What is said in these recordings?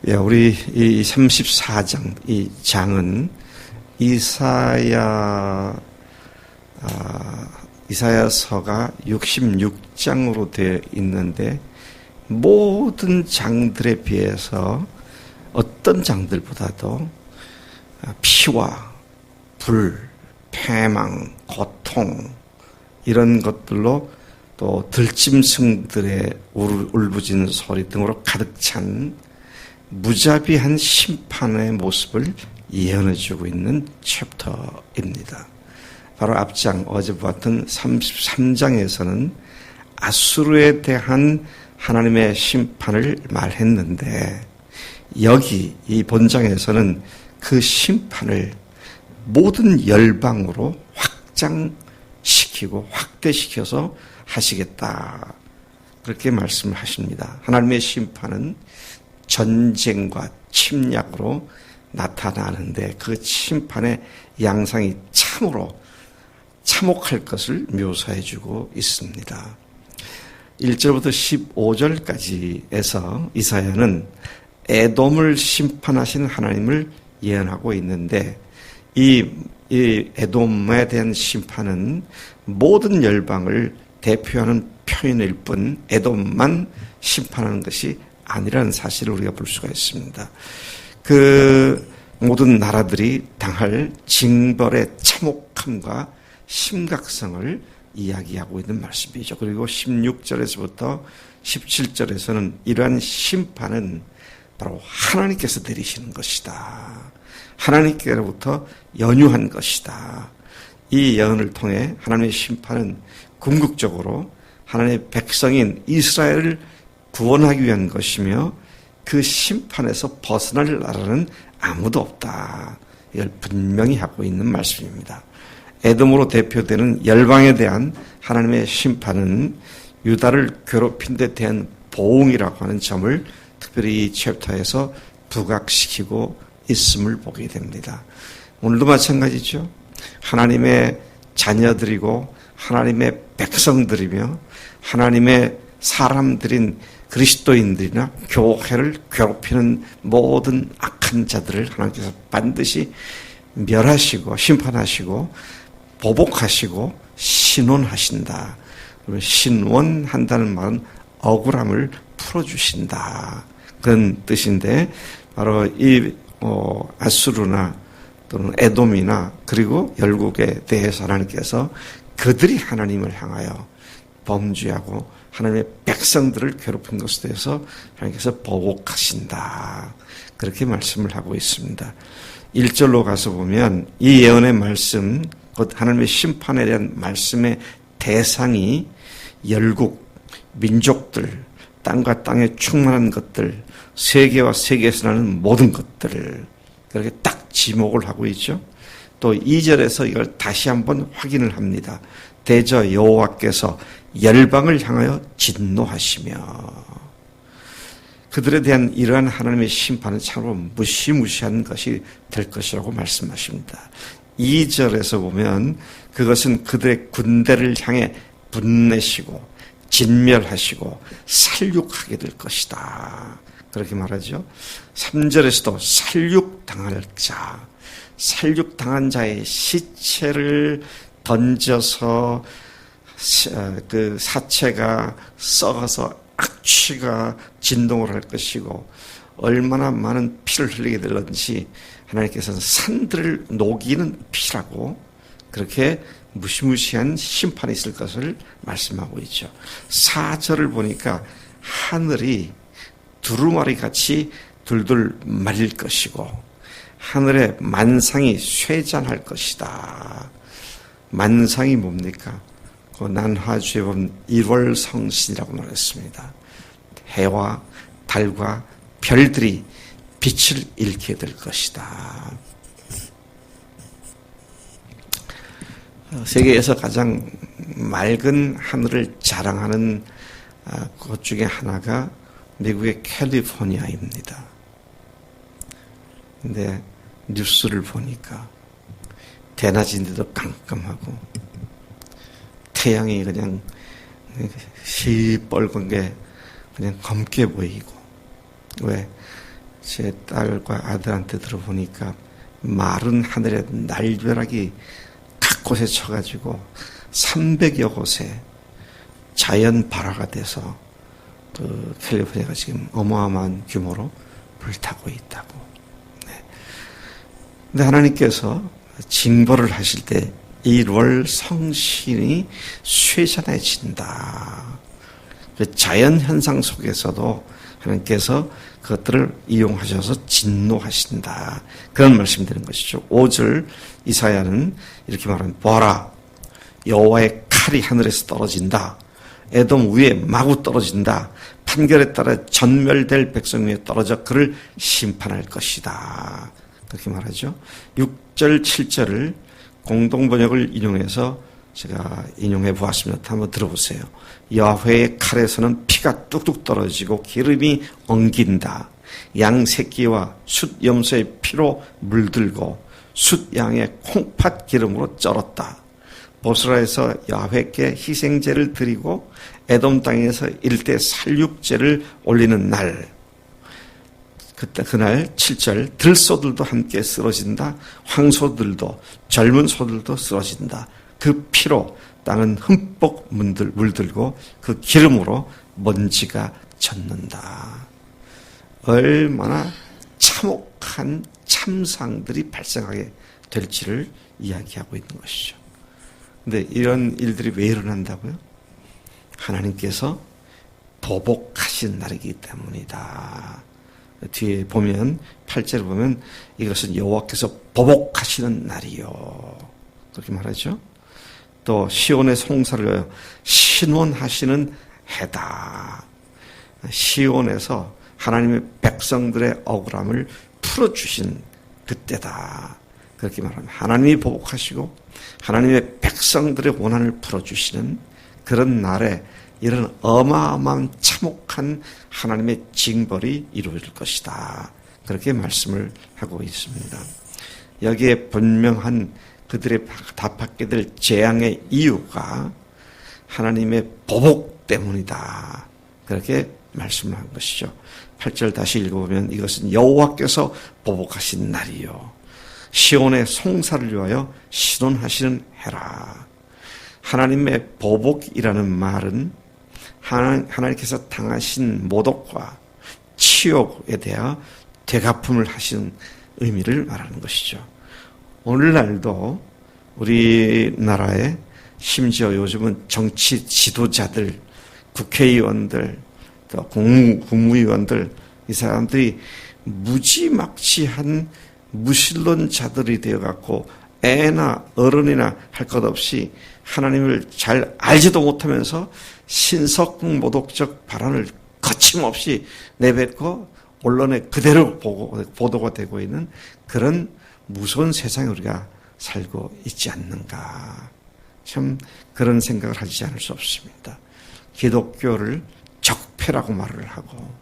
예, 우리 이 34장, 이 장은 이사야서가 66장으로 되어 있는데 모든 장들에 비해서 어떤 장들보다도 피와 불, 패망, 고통 이런 것들로 또 들짐승들의 울부짖는 소리 등으로 가득 찬 무자비한 심판의 모습을 예언해주고 있는 챕터입니다. 바로 앞장 어제 보았던 33장에서는 아수르에 대한 하나님의 심판을 말했는데 여기 이 본장에서는 그 심판을 모든 열방으로 확장시키고 확대시켜서 하시겠다. 그렇게 말씀을 하십니다. 하나님의 심판은 전쟁과 침략으로 나타나는데 그 심판의 양상이 참으로 참혹할 것을 묘사해주고 있습니다. 1절부터 15절까지에서 이사야는 에돔을 심판하신 하나님을 예언하고 있는데 이 에돔에 대한 심판은 모든 열방을 대표하는 표현일 뿐 에돔만 심판하는 것이 아니라는 사실을 우리가 볼 수가 있습니다. 그 모든 나라들이 당할 징벌의 참혹함과 심각성을 이야기하고 있는 말씀이죠. 그리고 16절에서부터 17절에서는 이러한 심판은 바로 하나님께서 내리시는 것이다. 하나님께로부터 연유한 것이다. 이 예언을 통해 하나님의 심판은 궁극적으로 하나님의 백성인 이스라엘을 구원하기 위한 것이며 그 심판에서 벗어날 나라는 아무도 없다. 이걸 분명히 하고 있는 말씀입니다. 에돔으로 대표되는 열방에 대한 하나님의 심판은 유다를 괴롭힌 데 대한 보응이라고 하는 점을 특별히 이 챕터에서 부각시키고 있음을 보게 됩니다. 오늘도 마찬가지죠. 하나님의 자녀들이고 하나님의 백성들이며 하나님의 사람들인 그리스도인들이나 교회를 괴롭히는 모든 악한 자들을 하나님께서 반드시 멸하시고 심판하시고 보복하시고 신원하신다. 신원한다는 말은 억울함을 풀어주신다. 그런 뜻인데 바로 이 아수르나 또는 에돔이나 그리고 열국에 대해서 하나님께서 그들이 하나님을 향하여 범죄하고 하나님의 백성들을 괴롭힌 것에 대해서 하나님께서 보복하신다. 그렇게 말씀을 하고 있습니다. 1절로 가서 보면 이 예언의 말씀, 곧 하나님의 심판에 대한 말씀의 대상이 열국, 민족들, 땅과 땅에 충만한 것들, 세계와 세계에서 나는 모든 것들을 그렇게 딱 지목을 하고 있죠. 또 2절에서 이걸 다시 한번 확인을 합니다. 대저 여호와께서 열방을 향하여 진노하시며 그들에 대한 이러한 하나님의 심판은 참으로 무시무시한 것이 될 것이라고 말씀하십니다. 2절에서 보면 그것은 그들의 군대를 향해 분내시고 진멸하시고 살육하게 될 것이다. 그렇게 말하죠. 3절에서도 살육당할 자, 살육당한 자의 시체를 던져서 그 사체가 썩어서 악취가 진동을 할 것이고 얼마나 많은 피를 흘리게 될런지 하나님께서는 산들을 녹이는 피라고 그렇게 무시무시한 심판이 있을 것을 말씀하고 있죠. 4절을 보니까 하늘이 두루마리 같이 둘둘 말릴 것이고 하늘의 만상이 쇠잔할 것이다. 만상이 뭡니까? 그 난화주에 보면 1월 성신이라고 말했습니다. 해와 달과 별들이 빛을 잃게 될 것이다. 세계에서 가장 맑은 하늘을 자랑하는 것 중에 하나가 미국의 캘리포니아입니다. 근데 뉴스를 보니까 대낮인데도 깜깜하고 태양이 그냥 시뻘건 게 그냥 검게 보이고 왜 제 딸과 아들한테 들어보니까 마른 하늘에 날벼락이 각 곳에 쳐가지고 300여 곳에 자연 발화가 돼서 그 캘리포니아가 지금 어마어마한 규모로 불타고 있다고. 네. 근데 하나님께서 징벌을 하실 때 1월 성신이 쇠잔해진다. 그 자연 현상 속에서도 하나님께서 그것들을 이용하셔서 진노하신다. 그런 말씀드리는 것이죠. 5절 이사야는 이렇게 말합니다. 보아라, 여호와의 칼이 하늘에서 떨어진다. 에돔 위에 마구 떨어진다. 판결에 따라 전멸될 백성 위에 떨어져 그를 심판할 것이다. 그렇게 말하죠. 6절, 7절을 공동번역을 인용해서 제가 인용해 보았습니다. 한번 들어보세요. 여호와의 칼에서는 피가 뚝뚝 떨어지고 기름이 엉긴다. 양 새끼와 숫 염소의 피로 물들고 숫 양의 콩팥 기름으로 쩔었다. 보스라에서 야훼께 희생제를 드리고 에돔 땅에서 일대 살육제를 올리는 날, 그날 7절 들소들도 함께 쓰러진다. 황소들도 젊은 소들도 쓰러진다. 그 피로 땅은 흠뻑 물들고 그 기름으로 먼지가 젖는다. 얼마나 참혹한 참상들이 발생하게 될지를 이야기하고 있는 것이죠. 근데 이런 일들이 왜 일어난다고요? 하나님께서 보복하신 날이기 때문이다. 뒤에 보면 8절을 보면 이것은 여호와께서 보복하시는 날이요. 그렇게 말하죠. 또 시온의 송사를 신원하시는 해다. 시온에서 하나님의 백성들의 억울함을 풀어주신 그때다. 그렇게 말합니다. 하나님이 보복하시고 하나님의 백성들의 원한을 풀어주시는 그런 날에 이런 어마어마한 참혹한 하나님의 징벌이 이루어질 것이다. 그렇게 말씀을 하고 있습니다. 여기에 분명한 그들의 답하게 될 재앙의 이유가 하나님의 보복 때문이다. 그렇게 말씀을 한 것이죠. 8절 다시 읽어보면 이것은 여호와께서 보복하신 날이요 시온의 송사를 위하여 신원하시는 해라. 하나님의 보복이라는 말은 하나님께서 당하신 모독과 치욕에 대하여 되갚음을 하시는 의미를 말하는 것이죠. 오늘날도 우리나라에 심지어 요즘은 정치 지도자들, 국회의원들, 또 국무위원들, 이 사람들이 무지막지한 무신론자들이 되어갖고 애나 어른이나 할 것 없이 하나님을 잘 알지도 못하면서 신석모독적 발언을 거침없이 내뱉고 언론에 그대로 보도가 되고 있는 그런 무서운 세상에 우리가 살고 있지 않는가. 참 그런 생각을 하지 않을 수 없습니다. 기독교를 적폐라고 말을 하고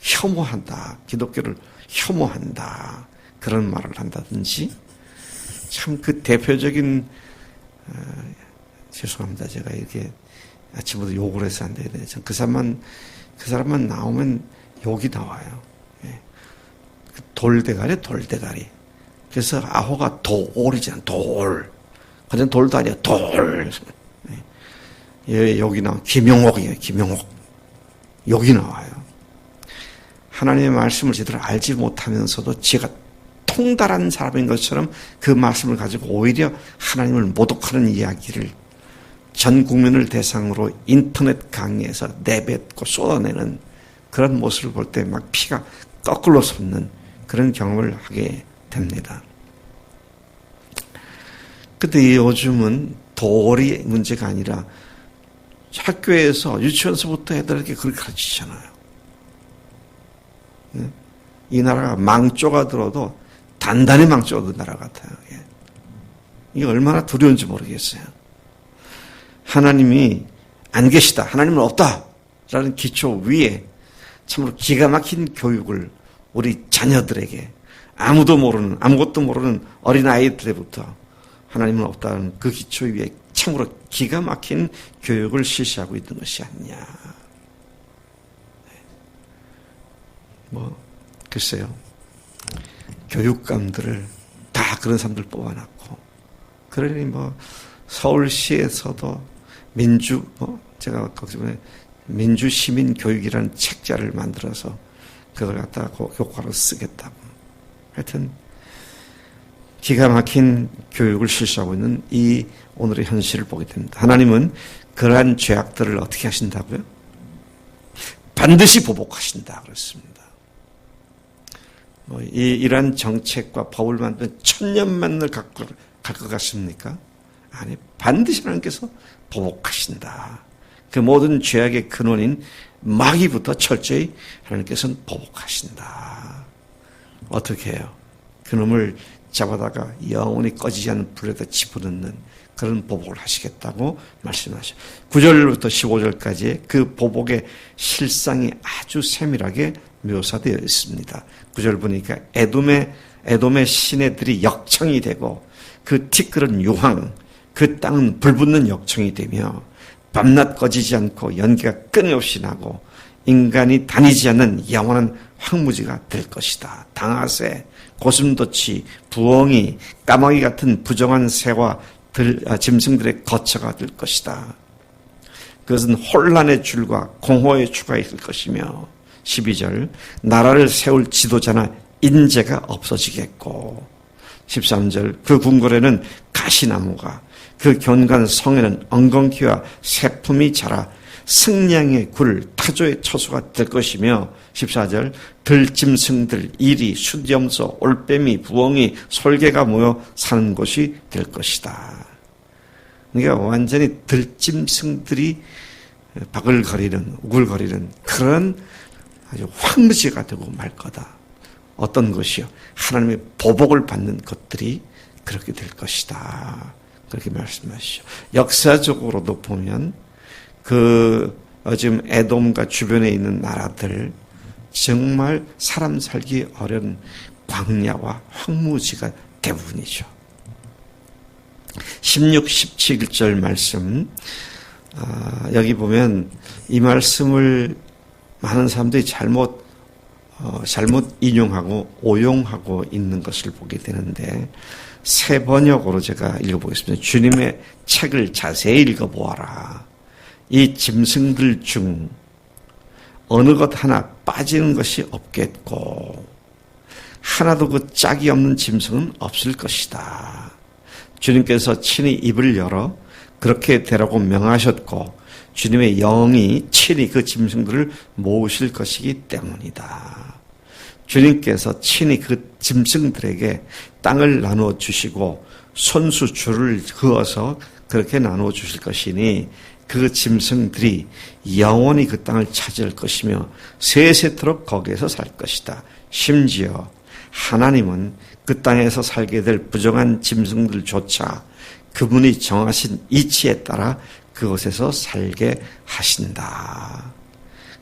혐오한다. 기독교를 혐오한다. 그런 말을 한다든지 참 그 대표적인 죄송합니다. 제가 이렇게 아침부터 욕을 해서 안 되는데 그 사람만 나오면 욕이 나와요. 예. 돌대가리. 그래서 아호가 돌이잖아. 돌. 그냥 돌도 아니야. 돌. 예. 욕이 나와. 김용옥이에요. 김용옥. 욕이 나와요. 하나님의 말씀을 제대로 알지 못하면서도 제가 통달한 사람인 것처럼 그 말씀을 가지고 오히려 하나님을 모독하는 이야기를 전 국민을 대상으로 인터넷 강의에서 내뱉고 쏟아내는 그런 모습을 볼 때 막 피가 거꾸로 솟는 그런 경험을 하게 됩니다. 근데 요즘은 돌이 문제가 아니라 학교에서 유치원서부터 애들에게 그렇게 가르치잖아요. 이 나라가 망조가 들어도 단단히 망조가 그 나라 같아요. 이게 얼마나 두려운지 모르겠어요. 하나님이 안 계시다. 하나님은 없다. 라는 기초 위에 참으로 기가 막힌 교육을 우리 자녀들에게 아무것도 모르는 어린아이들부터 하나님은 없다는 그 기초 위에 참으로 기가 막힌 교육을 실시하고 있는 것이 아니냐. 글쎄요. 교육감들을 다 그런 사람들 뽑아놨고, 그러니 뭐 서울시에서도 제가 거기에 민주시민교육이라는 책자를 만들어서 그걸 갖다가 교과로 쓰겠다고. 하여튼 기가 막힌 교육을 실시하고 있는 이 오늘의 현실을 보게 됩니다. 하나님은 그러한 죄악들을 어떻게 하신다고요? 반드시 보복하신다 그랬습니다. 이러한 정책과 법을 만든 천년만을 갈 것 같습니까? 아니, 반드시 하나님께서 보복하신다. 그 모든 죄악의 근원인 마귀부터 철저히 하나님께서는 보복하신다. 어떻게 해요? 그놈을 잡아다가 영원히 꺼지지 않는 불에다 집어넣는 그런 보복을 하시겠다고 말씀하셔요. 9절부터 15절까지 그 보복의 실상이 아주 세밀하게 묘사되어 있습니다. 9절 보니까 에돔의 시내들이 역청이 되고 그 티끌은 유황, 그 땅은 불붙는 역청이 되며 밤낮 꺼지지 않고 연기가 끊임없이 나고 인간이 다니지 않는 영원한 황무지가 될 것이다. 당하새, 고슴도치, 부엉이, 까마귀 같은 부정한 새와 짐승들의 거처가 될 것이다. 그것은 혼란의 줄과 공허의 추가 있을 것이며 12절 나라를 세울 지도자나 인재가 없어지겠고 13절 그 궁궐에는 가시나무가 그 견고한 성에는 엉겅퀴와 새품이 자라 승냥의 굴 타조의 처소가 될 것이며 14절 들짐승들 이리 수염소 올빼미 부엉이 솔개가 모여 사는 곳이 될 것이다. 그러니까 완전히 들짐승들이 바글거리는 우글거리는 그런 아주 황무지가 되고 말 거다. 어떤 것이요? 하나님의 보복을 받는 것들이 그렇게 될 것이다. 그렇게 말씀하시죠. 역사적으로도 보면 지금 에돔과 주변에 있는 나라들 정말 사람 살기 어려운 광야와 황무지가 대부분이죠. 16, 17절 말씀 여기 보면 이 말씀을 많은 사람들이 잘못 인용하고 오용하고 있는 것을 보게 되는데 새 번역으로 제가 읽어보겠습니다. 주님의 책을 자세히 읽어보아라. 이 짐승들 중 어느 것 하나 빠지는 것이 없겠고 하나도 그 짝이 없는 짐승은 없을 것이다. 주님께서 친히 입을 열어 그렇게 되라고 명하셨고 주님의 영이 친히 그 짐승들을 모으실 것이기 때문이다. 주님께서 친히 그 짐승들에게 땅을 나누어 주시고 손수 줄을 그어서 그렇게 나누어 주실 것이니 그 짐승들이 영원히 그 땅을 차지할 것이며 세세토록 거기에서 살 것이다. 심지어 하나님은 그 땅에서 살게 될 부정한 짐승들조차 그분이 정하신 이치에 따라 그곳에서 살게 하신다.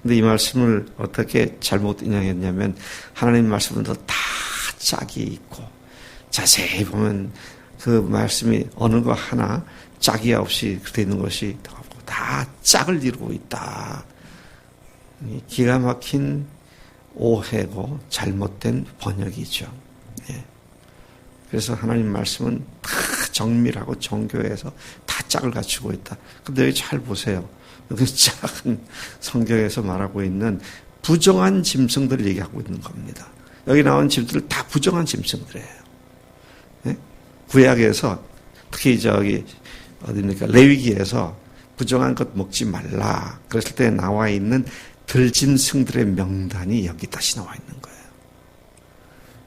근데 이 말씀을 어떻게 잘못 인용했냐면 하나님 말씀은 다 짝이 있고 자세히 보면 그 말씀이 어느 거 하나 짝이 없이 되어 있는 것이 없고 다 짝을 이루고 있다. 기가 막힌 오해고 잘못된 번역이죠. 예. 그래서 하나님 말씀은 다 정밀하고 정교해서 다 짝을 갖추고 있다. 근데 여기 잘 보세요. 여기 작은 성경에서 말하고 있는 부정한 짐승들을 얘기하고 있는 겁니다. 여기 나온 짐승들 다 부정한 짐승들이에요. 네? 구약에서 특히 어디입니까? 레위기에서 부정한 것 먹지 말라. 그랬을 때 나와 있는 들짐승들의 명단이 여기 다시 나와 있는 거예요.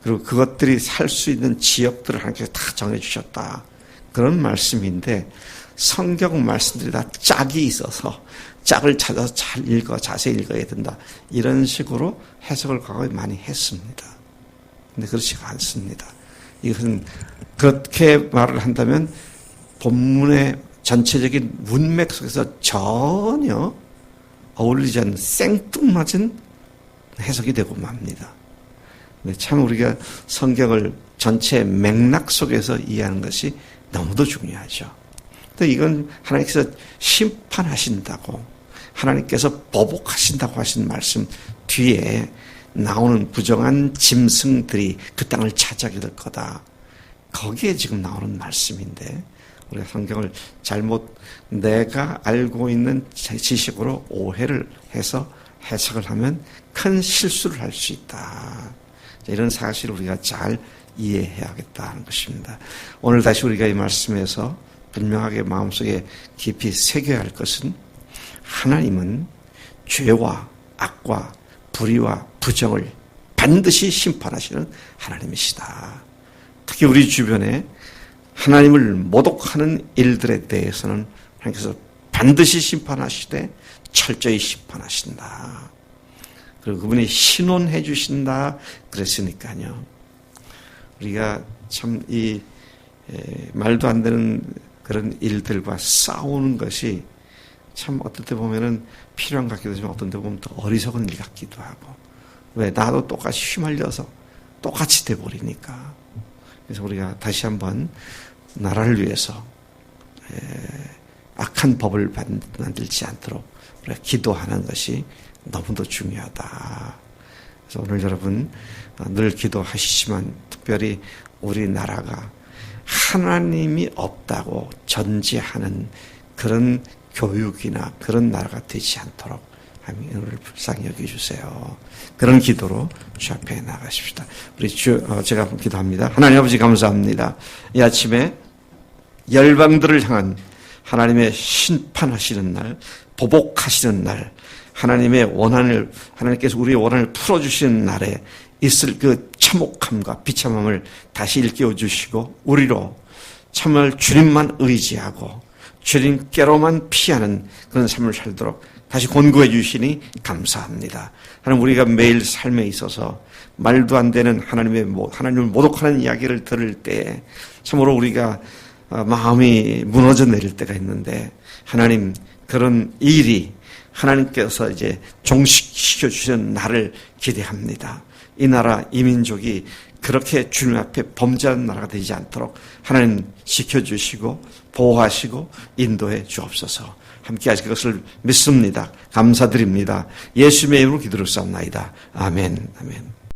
그리고 그것들이 살 수 있는 지역들을 하나님께서 다 정해주셨다. 그런 말씀인데 성경 말씀들이 다 짝이 있어서 짝을 찾아서 자세히 읽어야 된다. 이런 식으로 해석을 과거에 많이 했습니다. 근데 그렇지 않습니다. 이것은 그렇게 말을 한다면 본문의 전체적인 문맥 속에서 전혀 어울리지 않는 생뚱맞은 해석이 되고 맙니다. 참 우리가 성경을 전체 맥락 속에서 이해하는 것이 너무도 중요하죠. 근데 이건 하나님께서 심판하신다고 하나님께서 보복하신다고 하신 말씀 뒤에 나오는 부정한 짐승들이 그 땅을 차지하게 될 거다. 거기에 지금 나오는 말씀인데 우리가 성경을 잘못 내가 알고 있는 지식으로 오해를 해서 해석을 하면 큰 실수를 할 수 있다. 이런 사실을 우리가 잘 이해해야겠다는 것입니다. 오늘 다시 우리가 이 말씀에서 분명하게 마음속에 깊이 새겨야 할 것은 하나님은 죄와 악과 불의와 부정을 반드시 심판하시는 하나님이시다. 특히 우리 주변에 하나님을 모독하는 일들에 대해서는 하나님께서 반드시 심판하시되 철저히 심판하신다. 그리고 그분이 신원해 주신다 그랬으니까요. 우리가 참 이 말도 안 되는 그런 일들과 싸우는 것이 참 어떤 때 보면은 필요한 것 같기도 하지만 어떤 때 보면 또 어리석은 일 같기도 하고. 왜? 나도 똑같이 휘말려서 똑같이 돼버리니까. 그래서 우리가 다시 한번 나라를 위해서 악한 법을 만들지 않도록 우리가 기도하는 것이 너무도 중요하다. 그래서 오늘 여러분 늘 기도하시지만 특별히 우리나라가 하나님이 없다고 전제하는 그런 교육이나 그런 나라가 되지 않도록 하나님을 불쌍히 여겨주세요. 그런 기도로 주 앞에 나가십시다. 우리 제가 기도합니다. 하나님 아버지 감사합니다. 이 아침에 열방들을 향한 하나님의 심판하시는 날, 보복하시는 날, 하나님께서 우리의 원한을 풀어주시는 날에 있을 그 참혹함과 비참함을 다시 일깨워 주시고, 우리로 참을 주님만 의지하고, 주님께로만 피하는 그런 삶을 살도록 다시 권고해 주시니 감사합니다. 하나님, 우리가 매일 삶에 있어서 말도 안 되는 하나님을 모독하는 이야기를 들을 때 참으로 우리가 마음이 무너져 내릴 때가 있는데, 하나님, 그런 일이 하나님께서 이제 종식시켜 주시는 날을 기대합니다. 이 나라, 이 민족이 그렇게 주님 앞에 범죄하는 나라가 되지 않도록 하나님 지켜주시고 보호하시고 인도해 주옵소서. 함께 하실 것을 믿습니다. 감사드립니다. 예수님의 이름으로 기도를 쌓옵나이다. 아멘. 아멘.